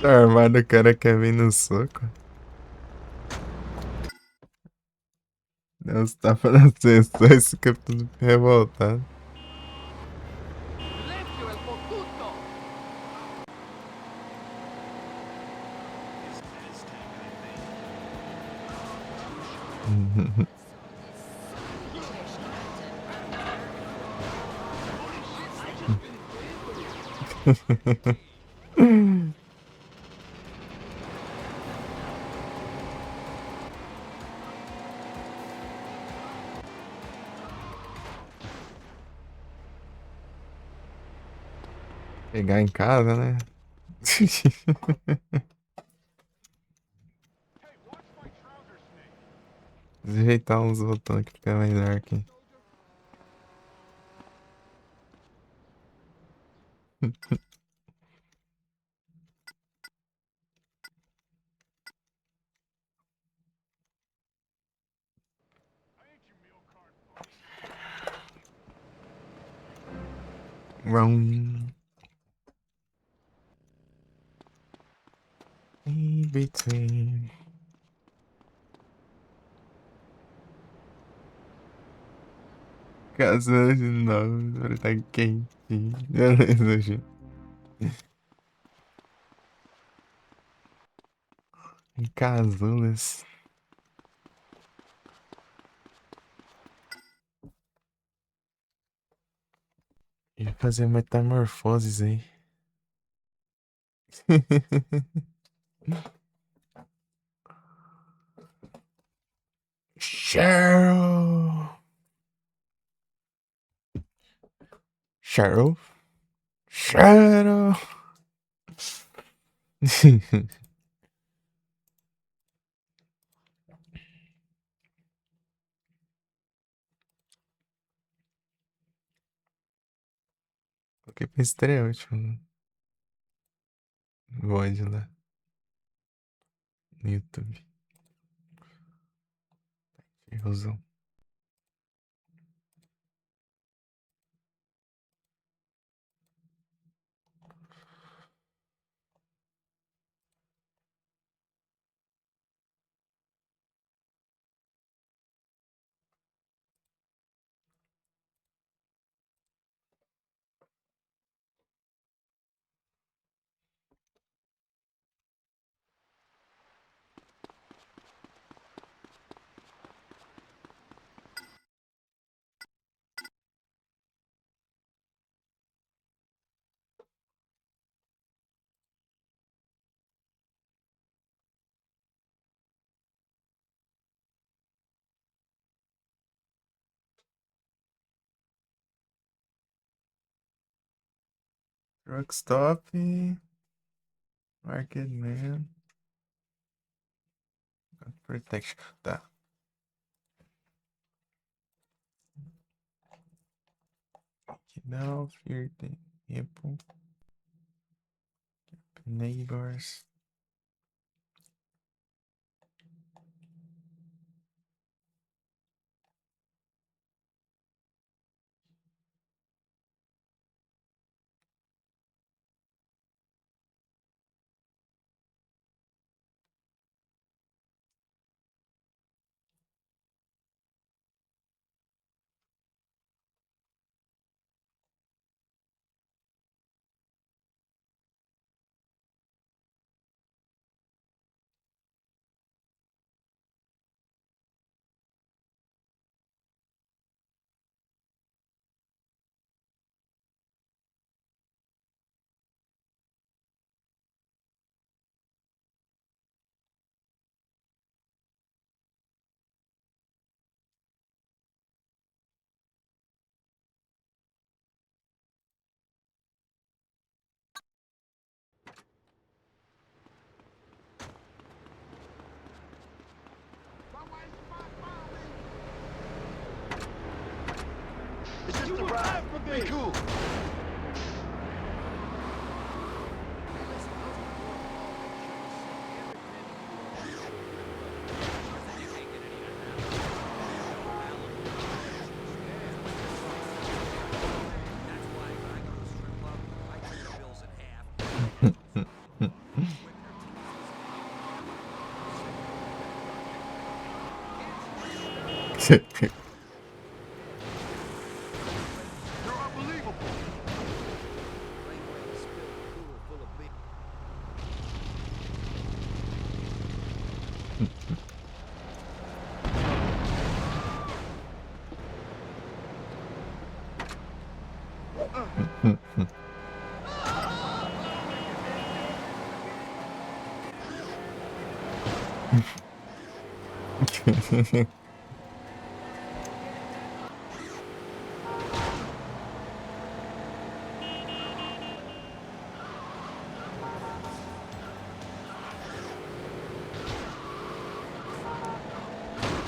Tá armado, o cara quer vir no soco. Deus tá falando só esse fica tudo revoltado. Pegar em casa, né? Desajeitar uns botões que fica melhor aqui. Wrong. In between. Casas de novo, agora tá quentinho. Beleza, gente. Em casulas. Ia fazer metamorfoses aí. Cheryl! Cheryl? Cheryl! Coloquei pra estrear, tipo, VOD lá no YouTube. Errosão. Truckstop. Market Man. Protection. Tá. Now, fear the Apple. Neighbors. It's just a ride. Be cool. You're unbelievable.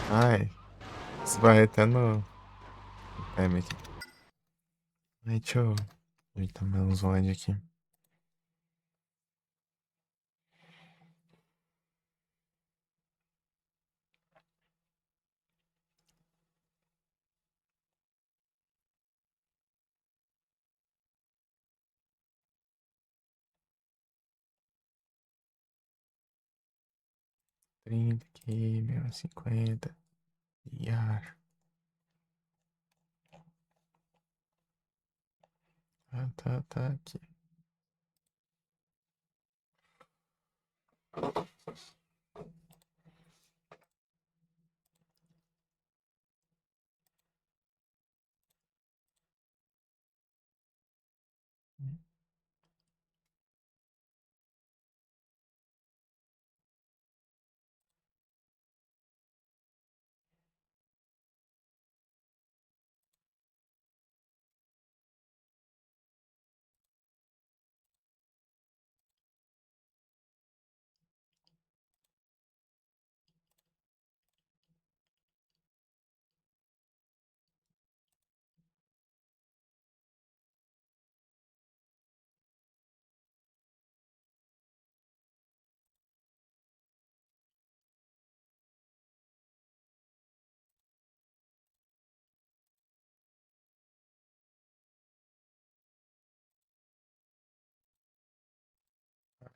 Ai, isso vai até no time aqui. Ai, deixa eu ajeitar meus ódios aqui. Trinta aqui, 50. Iar. Tá aqui.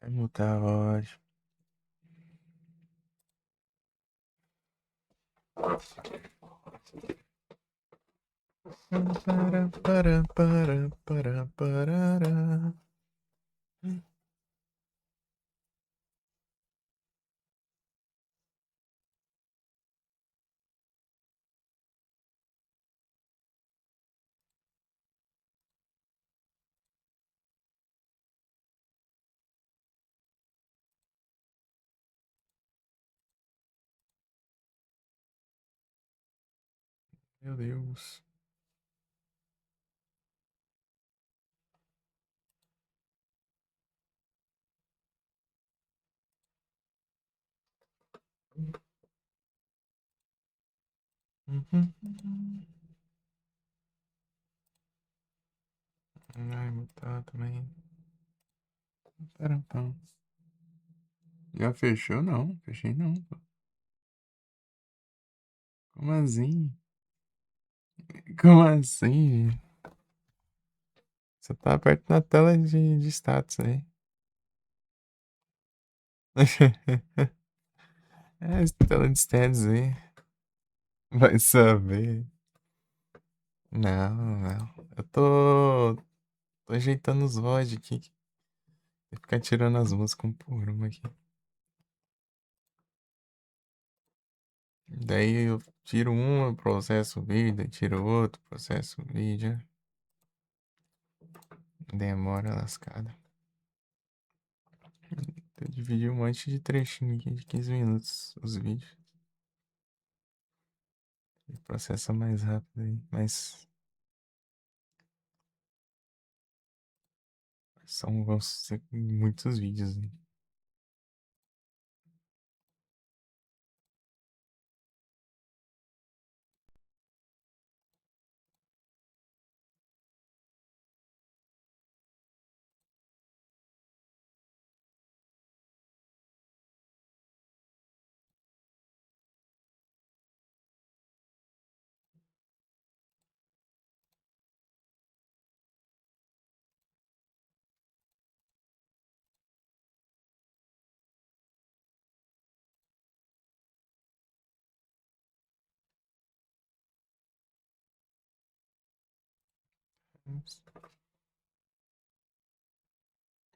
Vai mutar a voz. Para. Meu Deus. Vai mutar também. Parampam. Já fechou? Não, fechei não. Como assim? Como assim? Você tá perto da tela de status aí. É, essa tela de status aí. Vai saber. Não. Eu tô ajeitando os VOD aqui. Vou ficar tirando as músicas um por uma aqui. Daí eu tiro uma, processo o vídeo, tiro outro, processo o vídeo. Demora lascada. Eu dividi um monte de trechinho aqui de 15 minutos os vídeos. E processa mais rápido aí. Mas vão ser muitos vídeos, né?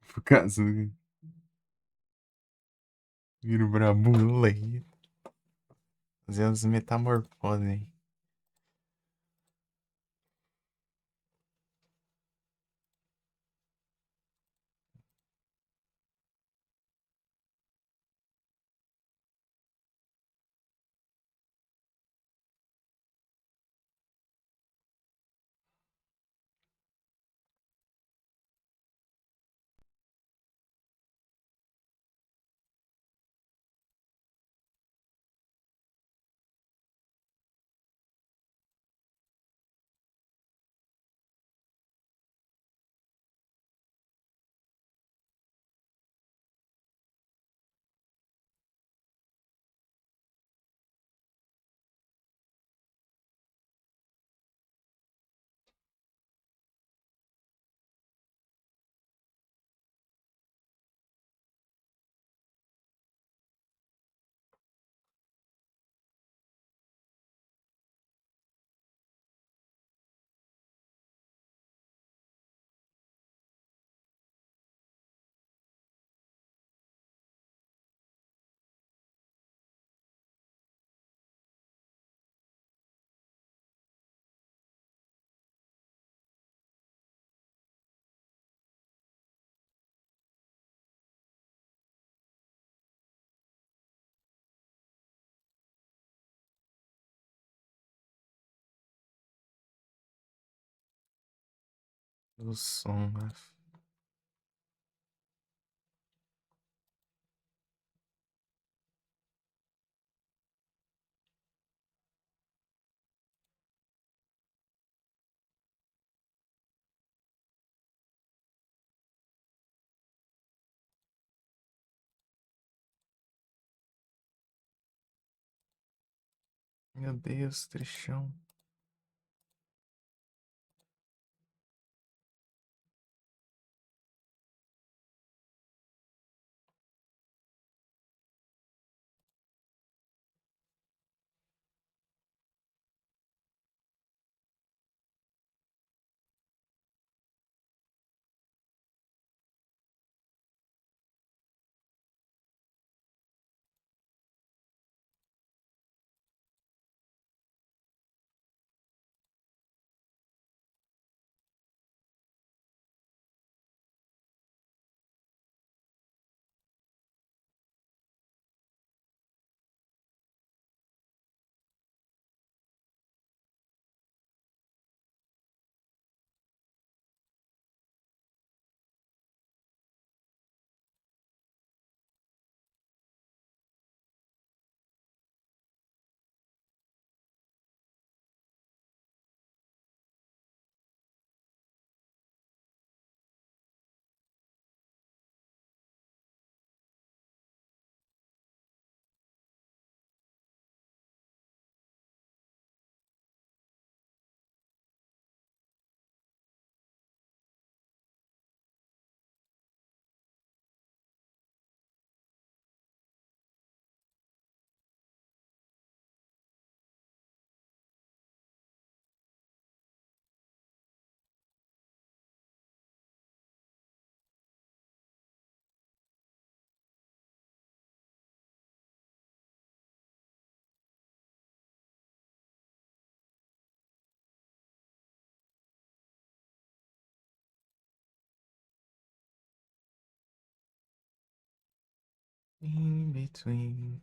Por causa de vir brabulei. Fazer as metamorfoses. O som, né? Meu Deus, trechão. In between.